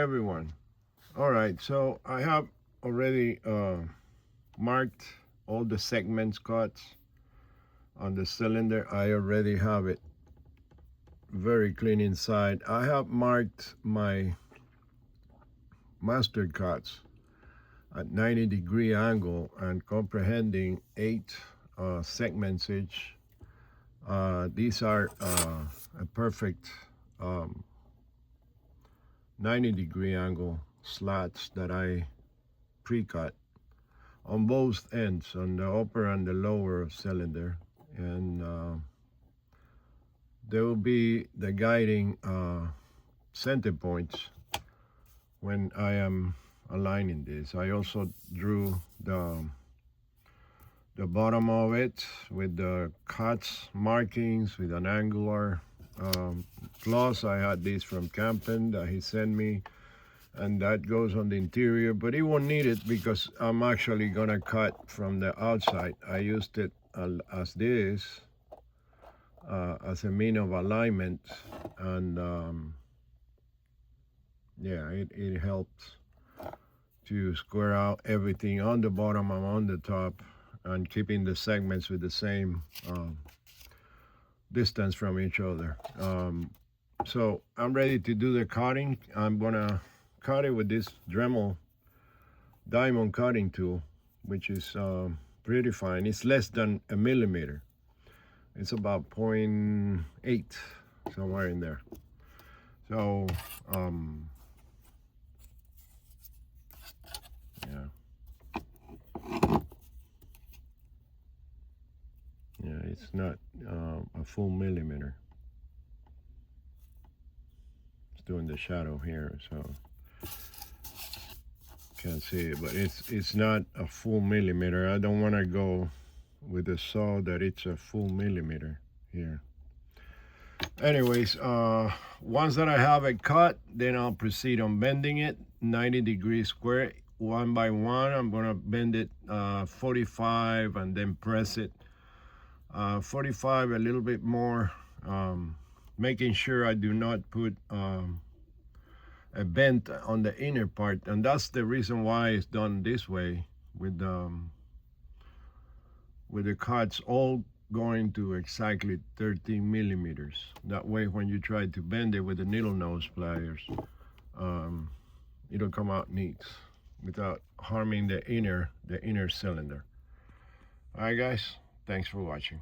everyone. All right, so I have already marked all the segments cuts on the cylinder. I already have it very clean inside. I have marked my master cuts at 90-degree angle and comprehending 8 segments each. These are a perfect 90-degree angle slats that I pre-cut on both ends, on the upper and the lower cylinder, and there will be the guiding center points when I am aligning this. I also drew the bottom of it with the cuts markings with an angular plus. I had this from Campen that he sent me, and that goes on the interior, but he won't need it because I'm actually gonna cut from the outside. I used it as this, as a mean of alignment, and yeah, it helped to square out everything on the bottom and on the top, and keeping the segments with the same distance from each other. So I'm ready to do the cutting. I'm gonna cut it with this Dremel diamond cutting tool, which is pretty fine. It's less than a millimeter. It's about 0.8, somewhere in there. So yeah, it's not a full millimeter. It's doing the shadow here, so can't see it, but it's not a full millimeter. I don't want to go with the saw that it's a full millimeter here. Anyways, once that I have it cut, then I'll proceed on bending it 90 degrees square, one by one. I'm gonna bend it 45 and then press it 45 a little bit more, making sure I do not put a bend on the inner part, and that's the reason why it's done this way, with the cuts all going to exactly 13 millimeters. That way, when you try to bend it with the needle nose pliers, it'll come out neat without harming the inner cylinder. All right, guys, thanks for watching.